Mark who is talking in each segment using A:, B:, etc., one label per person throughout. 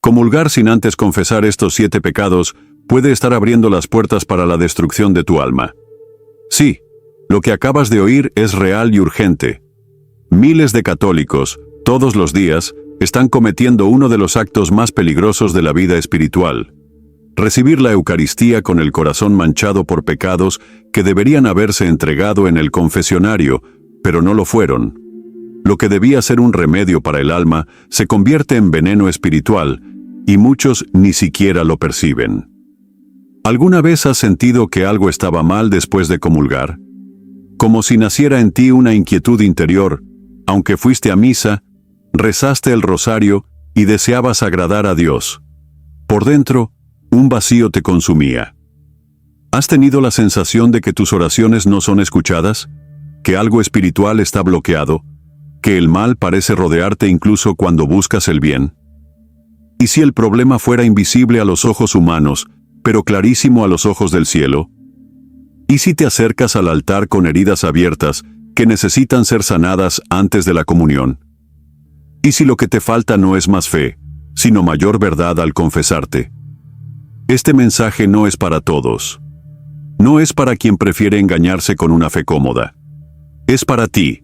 A: Comulgar sin antes confesar estos 7 pecados puede estar abriendo las puertas para la destrucción de tu alma. Sí, lo que acabas de oír es real y urgente. Miles de católicos, todos los días, están cometiendo uno de los actos más peligrosos de la vida espiritual. Recibir la Eucaristía con el corazón manchado por pecados que deberían haberse entregado en el confesionario, pero no lo fueron. Lo que debía ser un remedio para el alma se convierte en veneno espiritual, y muchos ni siquiera lo perciben. ¿Alguna vez has sentido que algo estaba mal después de comulgar? Como si naciera en ti una inquietud interior, aunque fuiste a misa, rezaste el rosario y deseabas agradar a Dios. Por dentro, un vacío te consumía. ¿Has tenido la sensación de que tus oraciones no son escuchadas? ¿Que algo espiritual está bloqueado? ¿Que el mal parece rodearte incluso cuando buscas el bien? ¿Y si el problema fuera invisible a los ojos humanos, pero clarísimo a los ojos del cielo? ¿Y si te acercas al altar con heridas abiertas que necesitan ser sanadas antes de la comunión? ¿Y si lo que te falta no es más fe, sino mayor verdad al confesarte? Este mensaje no es para todos. No es para quien prefiere engañarse con una fe cómoda. Es para ti,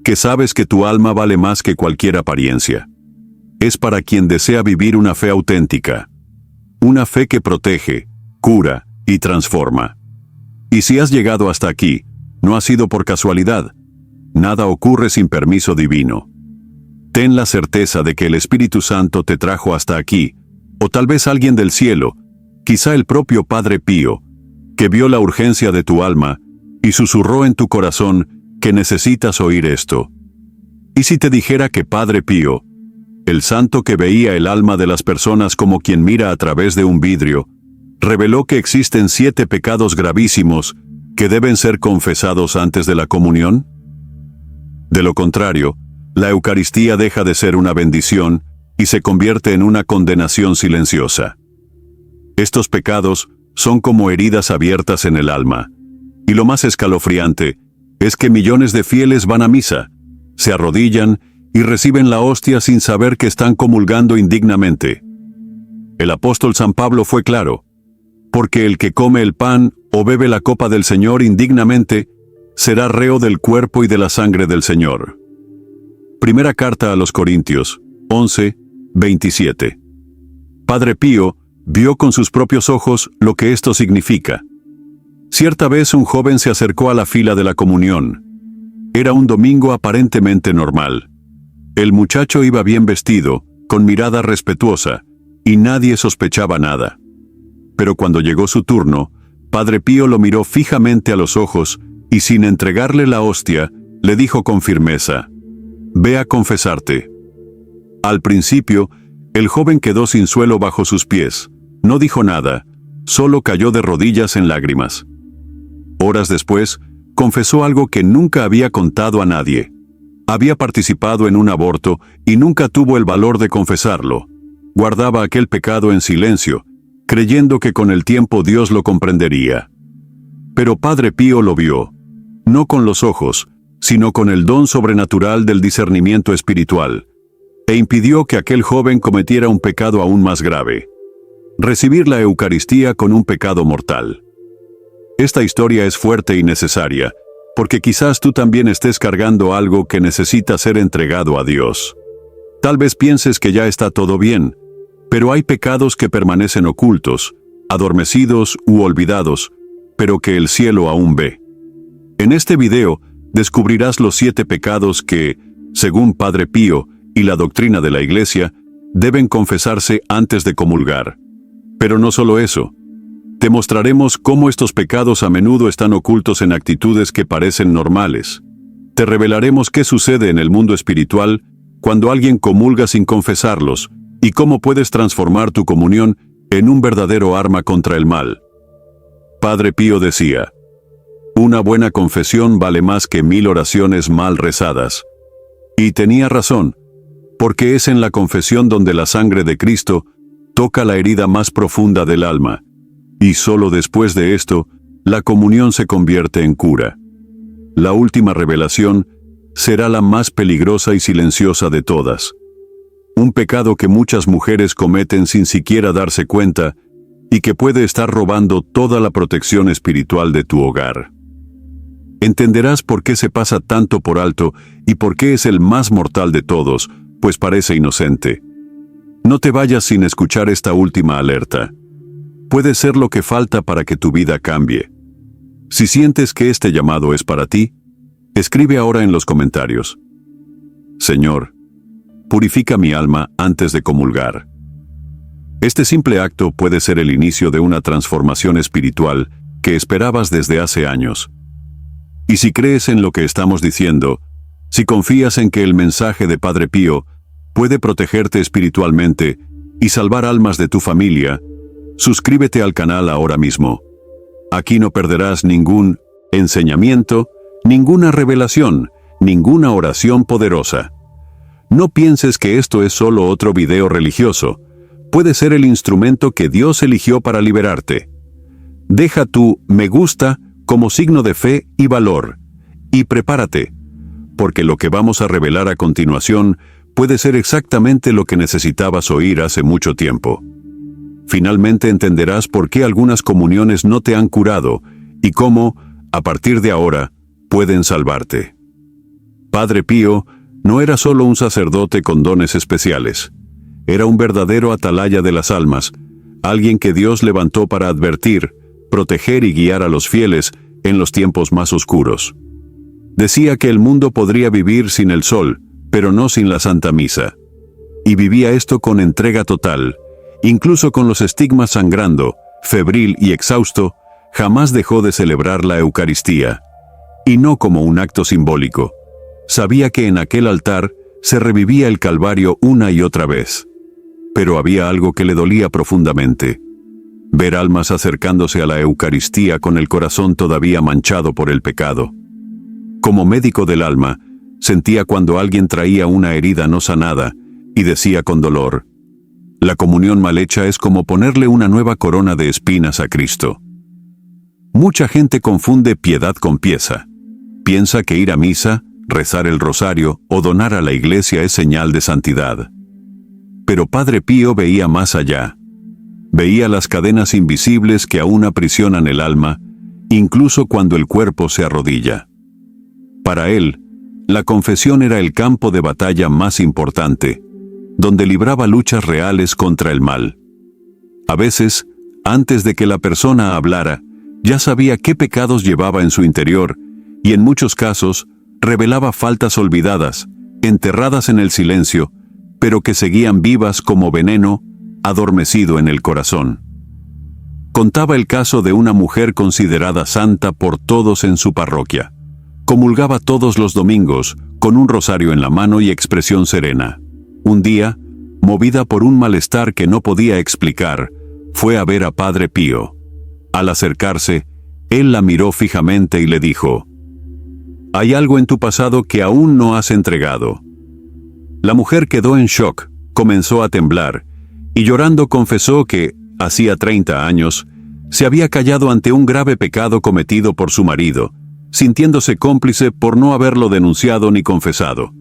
A: que sabes que tu alma vale más que cualquier apariencia. Es para quien desea vivir una fe auténtica. Una fe que protege, cura y transforma. Y si has llegado hasta aquí, no ha sido por casualidad. Nada ocurre sin permiso divino. Ten la certeza de que el Espíritu Santo te trajo hasta aquí, o tal vez alguien del cielo, quizá el propio Padre Pío, que vio la urgencia de tu alma y susurró en tu corazón que necesitas oír esto. ¿Y si te dijera que Padre Pío, el santo que veía el alma de las personas como quien mira a través de un vidrio, reveló que existen 7 pecados gravísimos que deben ser confesados antes de la comunión? De lo contrario, la Eucaristía deja de ser una bendición y se convierte en una condenación silenciosa. Estos pecados son como heridas abiertas en el alma, y lo más escalofriante es que millones de fieles van a misa, se arrodillan y reciben la hostia sin saber que están comulgando indignamente. El apóstol San Pablo fue claro: porque el que come el pan o bebe la copa del Señor indignamente, será reo del cuerpo y de la sangre del Señor. Primera carta a los Corintios, 11, 27. Padre Pío vio con sus propios ojos lo que esto significa. Cierta vez un joven se acercó a la fila de la comunión. Era un domingo aparentemente normal. El muchacho iba bien vestido, con mirada respetuosa, y nadie sospechaba nada. Pero cuando llegó su turno, Padre Pío lo miró fijamente a los ojos y sin entregarle la hostia, le dijo con firmeza: «Ve a confesarte». Al principio, el joven quedó sin suelo bajo sus pies. No dijo nada, solo cayó de rodillas en lágrimas. Horas después, confesó algo que nunca había contado a nadie. Había participado en un aborto y nunca tuvo el valor de confesarlo. Guardaba aquel pecado en silencio, creyendo que con el tiempo Dios lo comprendería. Pero Padre Pío lo vio, no con los ojos, sino con el don sobrenatural del discernimiento espiritual, e impidió que aquel joven cometiera un pecado aún más grave: recibir la Eucaristía con un pecado mortal. Esta historia es fuerte y necesaria, porque quizás tú también estés cargando algo que necesita ser entregado a Dios. Tal vez pienses que ya está todo bien, pero hay pecados que permanecen ocultos, adormecidos u olvidados, pero que el cielo aún ve. En este video descubrirás los 7 pecados que, según Padre Pío y la doctrina de la Iglesia, deben confesarse antes de comulgar. Pero no solo eso. Te mostraremos cómo estos pecados a menudo están ocultos en actitudes que parecen normales. Te revelaremos qué sucede en el mundo espiritual cuando alguien comulga sin confesarlos y cómo puedes transformar tu comunión en un verdadero arma contra el mal. Padre Pío decía: una buena confesión vale más que 1000 oraciones mal rezadas. Y tenía razón, porque es en la confesión donde la sangre de Cristo toca la herida más profunda del alma, y solo después de esto, la comunión se convierte en cura. La última revelación será la más peligrosa y silenciosa de todas. un pecado que muchas mujeres cometen sin siquiera darse cuenta y que puede estar robando toda la protección espiritual de tu hogar. Entenderás por qué se pasa tanto por alto y por qué es el más mortal de todos, pues parece inocente. No te vayas sin escuchar esta última alerta. Puede ser lo que falta para que tu vida cambie. Si sientes que este llamado es para ti, escribe ahora en los comentarios: Señor, purifica mi alma antes de comulgar. Este simple acto puede ser el inicio de una transformación espiritual que esperabas desde hace años. Y si crees en lo que estamos diciendo, si confías en que el mensaje de Padre Pío puede protegerte espiritualmente y salvar almas de tu familia, suscríbete al canal ahora mismo. Aquí no perderás ningún enseñamiento, ninguna revelación, ninguna oración poderosa. No pienses que esto es solo otro video religioso. Puede ser el instrumento que Dios eligió para liberarte. Deja tu me gusta como signo de fe y valor, y prepárate, porque lo que vamos a revelar a continuación puede ser exactamente lo que necesitabas oír hace mucho tiempo. Finalmente entenderás por qué algunas comuniones no te han curado y cómo, a partir de ahora, pueden salvarte. Padre Pío no era solo un sacerdote con dones especiales. Era un verdadero atalaya de las almas, alguien que Dios levantó para advertir, proteger y guiar a los fieles en los tiempos más oscuros. Decía que el mundo podría vivir sin el sol, pero no sin la Santa Misa. Y vivía esto con entrega total, incluso con los estigmas sangrando, febril y exhausto, jamás dejó de celebrar la Eucaristía. Y no como un acto simbólico. Sabía que en aquel altar se revivía el Calvario una y otra vez. Pero había algo que le dolía profundamente: ver almas acercándose a la Eucaristía con el corazón todavía manchado por el pecado. Como médico del alma, sentía cuando alguien traía una herida no sanada y decía con dolor: la comunión mal hecha es como ponerle una nueva corona de espinas a Cristo. Mucha gente confunde piedad con pieza. Piensa que ir a misa, rezar el rosario o donar a la iglesia es señal de santidad. Pero Padre Pío veía más allá. Veía las cadenas invisibles que aún aprisionan el alma, incluso cuando el cuerpo se arrodilla. Para él, la confesión era el campo de batalla más importante, donde libraba luchas reales contra el mal. A veces, antes de que la persona hablara, ya sabía qué pecados llevaba en su interior, y en muchos casos, revelaba faltas olvidadas, enterradas en el silencio, pero que seguían vivas como veneno, adormecido en el corazón. Contaba el caso de una mujer considerada santa por todos en su parroquia. Comulgaba todos los domingos, con un rosario en la mano y expresión serena. Un día, movida por un malestar que no podía explicar, fue a ver a Padre Pío. Al acercarse, él la miró fijamente y le dijo: «Hay algo en tu pasado que aún no has entregado». La mujer quedó en shock, comenzó a temblar, y llorando confesó que, hacía 30 años, se había callado ante un grave pecado cometido por su marido, sintiéndose cómplice por no haberlo denunciado ni confesado.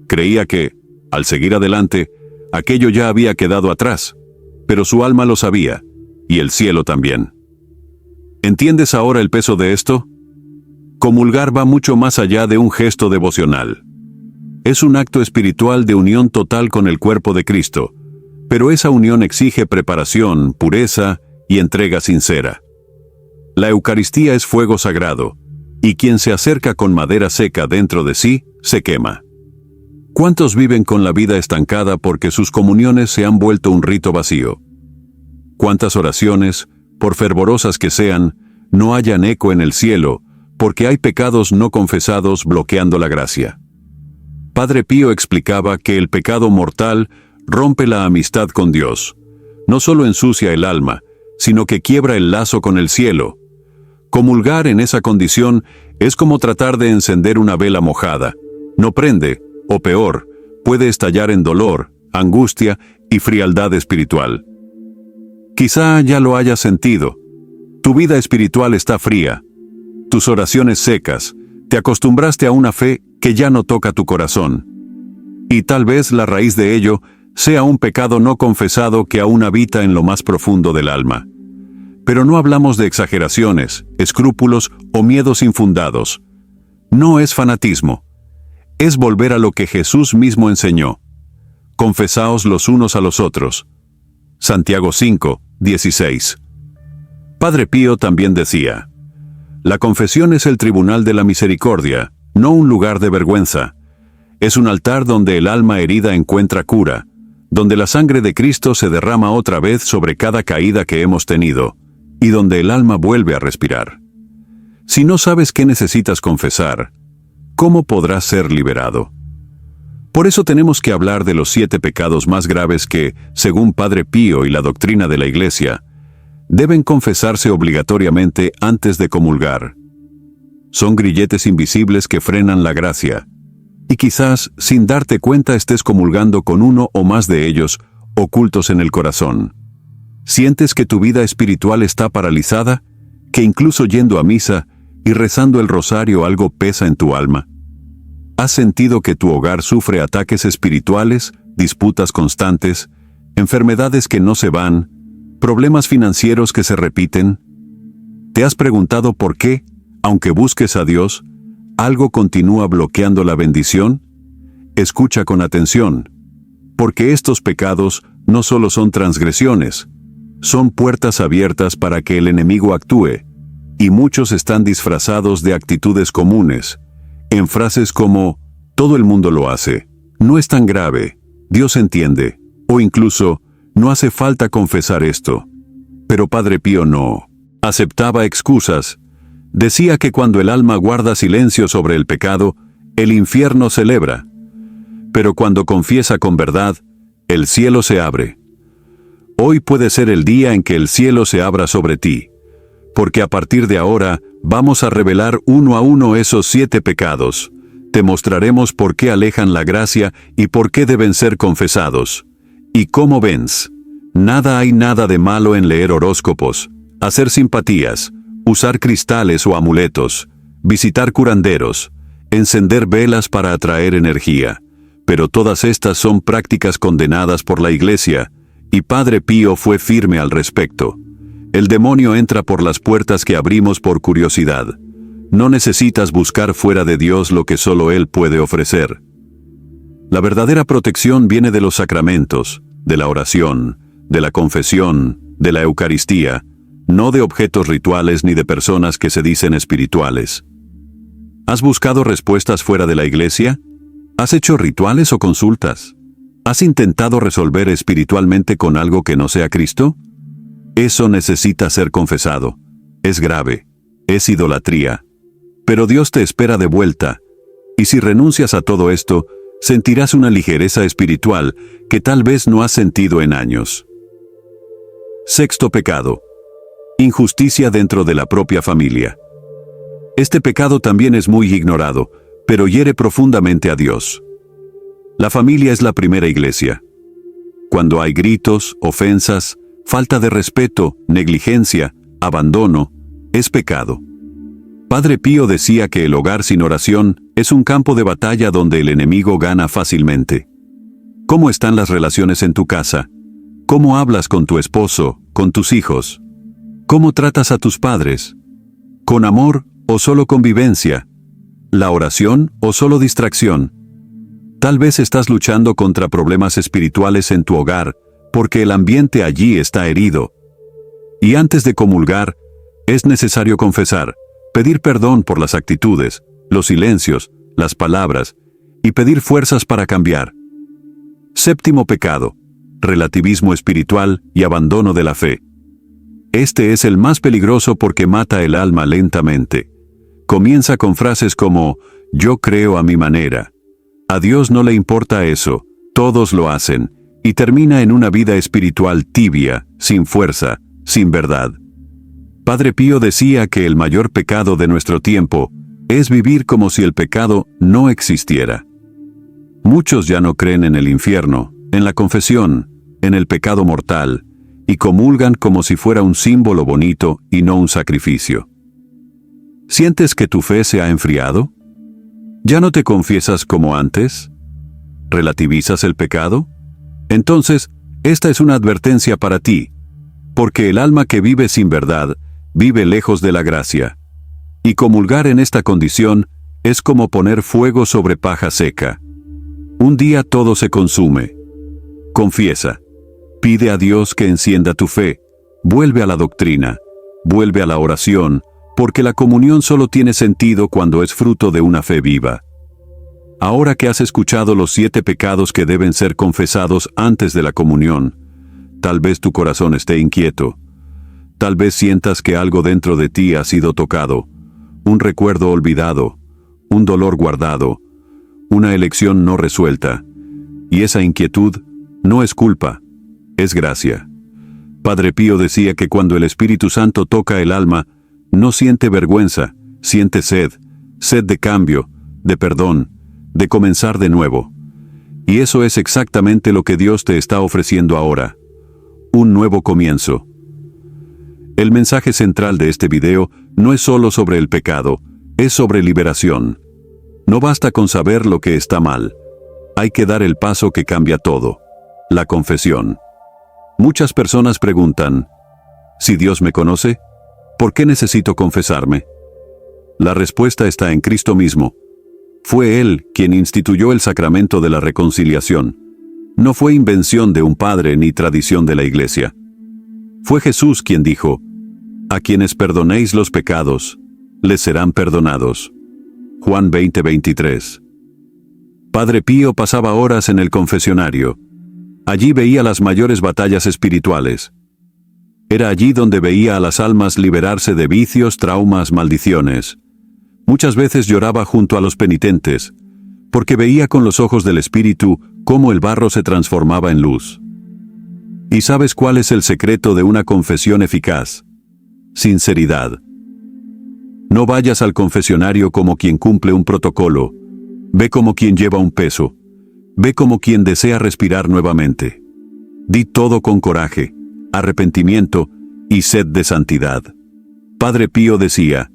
A: Creía que, al seguir adelante, aquello ya había quedado atrás, pero su alma lo sabía, y el cielo también. ¿Entiendes ahora el peso de esto? Comulgar va mucho más allá de un gesto devocional. Es un acto espiritual de unión total con el cuerpo de Cristo, pero esa unión exige preparación, pureza y entrega sincera. La Eucaristía es fuego sagrado, y quien se acerca con madera seca dentro de sí, se quema. ¿Cuántos viven con la vida estancada porque sus comuniones se han vuelto un rito vacío? ¿Cuántas oraciones, por fervorosas que sean, no hallan eco en el cielo porque hay pecados no confesados bloqueando la gracia? Padre Pío explicaba que el pecado mortal rompe la amistad con Dios. No solo ensucia el alma, sino que quiebra el lazo con el cielo. Comulgar en esa condición es como tratar de encender una vela mojada. No prende, o peor, puede estallar en dolor, angustia y frialdad espiritual. Quizá ya lo hayas sentido. Tu vida espiritual está fría, tus oraciones secas, te acostumbraste a una fe que ya no toca tu corazón. Y tal vez la raíz de ello sea un pecado no confesado que aún habita en lo más profundo del alma. Pero no hablamos de exageraciones, escrúpulos o miedos infundados. No es fanatismo. Es volver a lo que Jesús mismo enseñó. Confesaos los unos a los otros. Santiago 5, 16. Padre Pío también decía: la confesión es el tribunal de la misericordia, no un lugar de vergüenza. Es un altar donde el alma herida encuentra cura, donde la sangre de Cristo se derrama otra vez sobre cada caída que hemos tenido, y donde el alma vuelve a respirar. Si no sabes qué necesitas confesar, ¿cómo podrás ser liberado? Por eso tenemos que hablar de los 7 pecados más graves que, según Padre Pío y la doctrina de la Iglesia, deben confesarse obligatoriamente antes de comulgar. Son grilletes invisibles que frenan la gracia, y quizás, sin darte cuenta, estés comulgando con uno o más de ellos ocultos en el corazón. ¿Sientes que tu vida espiritual está paralizada? ¿Que incluso yendo a misa y rezando el rosario algo pesa en tu alma? ¿Has sentido que tu hogar sufre ataques espirituales, disputas constantes, enfermedades que no se van, problemas financieros que se repiten? ¿Te has preguntado por qué, aunque busques a Dios, algo continúa bloqueando la bendición? Escucha con atención, porque estos pecados no solo son transgresiones, son puertas abiertas para que el enemigo actúe, y muchos están disfrazados de actitudes comunes, en frases como, todo el mundo lo hace, no es tan grave, Dios entiende, o incluso, no hace falta confesar esto. Pero Padre Pío no aceptaba excusas. Decía que cuando el alma guarda silencio sobre el pecado, el infierno celebra. Pero cuando confiesa con verdad, el cielo se abre. Hoy puede ser el día en que el cielo se abra sobre ti, porque a partir de ahora vamos a revelar uno a uno esos 7 pecados. Te mostraremos por qué alejan la gracia y por qué deben ser confesados. Y como ves, hay nada de malo en leer horóscopos, hacer simpatías, usar cristales o amuletos, visitar curanderos, encender velas para atraer energía. Pero todas estas son prácticas condenadas por la Iglesia, y Padre Pío fue firme al respecto. El demonio entra por las puertas que abrimos por curiosidad. No necesitas buscar fuera de Dios lo que solo Él puede ofrecer. La verdadera protección viene de los sacramentos, de la oración, de la confesión, de la Eucaristía, no de objetos rituales ni de personas que se dicen espirituales. ¿Has buscado respuestas fuera de la Iglesia? ¿Has hecho rituales o consultas? ¿Has intentado resolver espiritualmente con algo que no sea Cristo? Eso necesita ser confesado. Es grave. Es idolatría. Pero Dios te espera de vuelta. Y si renuncias a todo esto, sentirás una ligereza espiritual que tal vez no has sentido en años. 6º pecado. Injusticia dentro de la propia familia. Este pecado también es muy ignorado, pero hiere profundamente a Dios. La familia es la primera iglesia. Cuando hay gritos, ofensas, falta de respeto, negligencia, abandono, es pecado. Padre Pío decía que el hogar sin oración es un campo de batalla donde el enemigo gana fácilmente. ¿Cómo están las relaciones en tu casa? ¿Cómo hablas con tu esposo, con tus hijos? ¿Cómo tratas a tus padres? ¿Con amor o solo convivencia? ¿La oración o solo distracción? Tal vez estás luchando contra problemas espirituales en tu hogar, porque el ambiente allí está herido. Y antes de comulgar, es necesario confesar, pedir perdón por las actitudes, los silencios, las palabras, y pedir fuerzas para cambiar. 7º pecado, relativismo espiritual y abandono de la fe. Este es el más peligroso porque mata el alma lentamente. Comienza con frases como, yo creo a mi manera. A Dios no le importa eso, todos lo hacen. Y termina en una vida espiritual tibia, sin fuerza, sin verdad. Padre Pío decía que el mayor pecado de nuestro tiempo es vivir como si el pecado no existiera. Muchos ya no creen en el infierno, en la confesión, en el pecado mortal, y comulgan como si fuera un símbolo bonito y no un sacrificio. ¿Sientes que tu fe se ha enfriado? ¿Ya no te confiesas como antes? ¿Relativizas el pecado? Entonces, esta es una advertencia para ti, porque el alma que vive sin verdad vive lejos de la gracia. Y comulgar en esta condición es como poner fuego sobre paja seca. Un día todo se consume. Confiesa. Pide a Dios que encienda tu fe. Vuelve a la doctrina. Vuelve a la oración, porque la comunión solo tiene sentido cuando es fruto de una fe viva. Ahora que has escuchado los 7 pecados que deben ser confesados antes de la comunión, tal vez tu corazón esté inquieto. Tal vez sientas que algo dentro de ti ha sido tocado, un recuerdo olvidado, un dolor guardado, una elección no resuelta. Y esa inquietud no es culpa, es gracia. Padre Pío decía que cuando el Espíritu Santo toca el alma, no siente vergüenza, siente sed de cambio, de perdón, de comenzar de nuevo. Y eso es exactamente lo que Dios te está ofreciendo ahora. Un nuevo comienzo. El mensaje central de este video no es solo sobre el pecado, es sobre liberación. No basta con saber lo que está mal. Hay que dar el paso que cambia todo. La confesión. Muchas personas preguntan, ¿si Dios me conoce? ¿Por qué necesito confesarme? La respuesta está en Cristo mismo. Fue Él quien instituyó el sacramento de la reconciliación. No fue invención de un padre ni tradición de la Iglesia. Fue Jesús quien dijo, a quienes perdonéis los pecados, les serán perdonados. Juan 20:23. Padre Pío pasaba horas en el confesionario. Allí veía las mayores batallas espirituales. Era allí donde veía a las almas liberarse de vicios, traumas, maldiciones. Muchas veces lloraba junto a los penitentes, porque veía con los ojos del Espíritu cómo el barro se transformaba en luz. ¿Y sabes cuál es el secreto de una confesión eficaz? Sinceridad. No vayas al confesionario como quien cumple un protocolo. Ve como quien lleva un peso. Ve como quien desea respirar nuevamente. Di todo con coraje, arrepentimiento y sed de santidad. Padre Pío decía,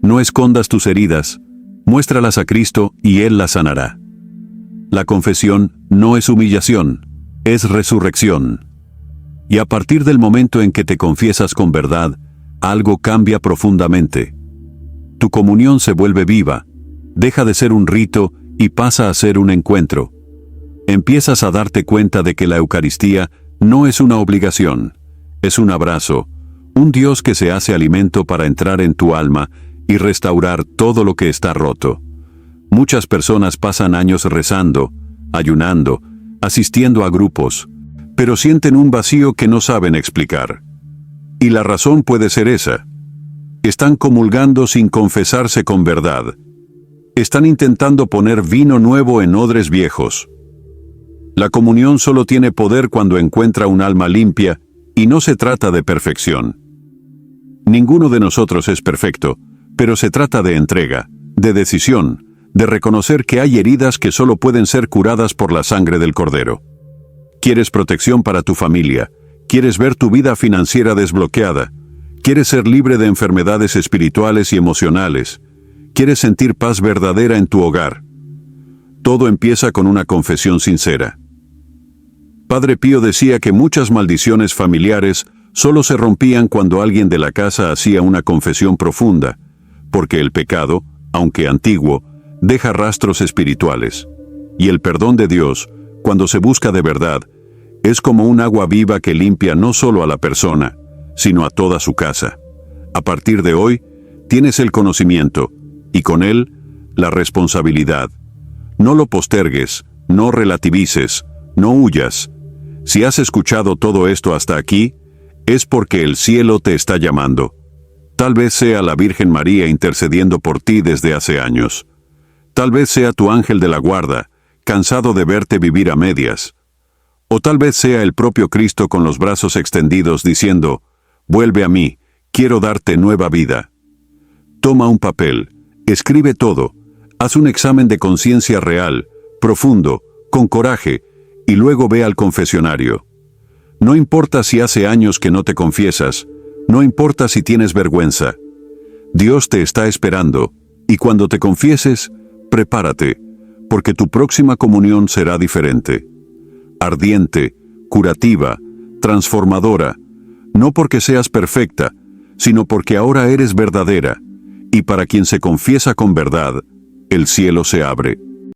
A: no escondas tus heridas, muéstralas a Cristo y Él las sanará. La confesión no es humillación, es resurrección. Y a partir del momento en que te confiesas con verdad, algo cambia profundamente. Tu comunión se vuelve viva, deja de ser un rito y pasa a ser un encuentro. Empiezas a darte cuenta de que la Eucaristía no es una obligación, es un abrazo, un Dios que se hace alimento para entrar en tu alma y restaurar todo lo que está roto. Muchas personas pasan años rezando, ayunando, asistiendo a grupos, pero sienten un vacío que no saben explicar. Y la razón puede ser esa. Están comulgando sin confesarse con verdad. Están intentando poner vino nuevo en odres viejos. La comunión solo tiene poder cuando encuentra un alma limpia, y no se trata de perfección. Ninguno de nosotros es perfecto, pero se trata de entrega, de decisión, de reconocer que hay heridas que solo pueden ser curadas por la sangre del Cordero. ¿Quieres protección para tu familia? ¿Quieres ver tu vida financiera desbloqueada? ¿Quieres ser libre de enfermedades espirituales y emocionales? ¿Quieres sentir paz verdadera en tu hogar? Todo empieza con una confesión sincera. Padre Pío decía que muchas maldiciones familiares solo se rompían cuando alguien de la casa hacía una confesión profunda, porque el pecado, aunque antiguo, deja rastros espirituales. Y el perdón de Dios, cuando se busca de verdad, es como un agua viva que limpia no solo a la persona, sino a toda su casa. A partir de hoy, tienes el conocimiento, y con él, la responsabilidad. No lo postergues, no relativices, no huyas. Si has escuchado todo esto hasta aquí, es porque el cielo te está llamando. Tal vez sea la Virgen María intercediendo por ti desde hace años. Tal vez sea tu ángel de la guarda, cansado de verte vivir a medias. O tal vez sea el propio Cristo con los brazos extendidos diciendo, vuelve a mí, quiero darte nueva vida. Toma un papel, escribe todo, haz un examen de conciencia real, profundo, con coraje, y luego ve al confesionario. No importa si hace años que no te confiesas, no importa si tienes vergüenza. Dios te está esperando, y cuando te confieses, prepárate, porque tu próxima comunión será diferente. Ardiente, curativa, transformadora, no porque seas perfecta, sino porque ahora eres verdadera, y para quien se confiesa con verdad, el cielo se abre.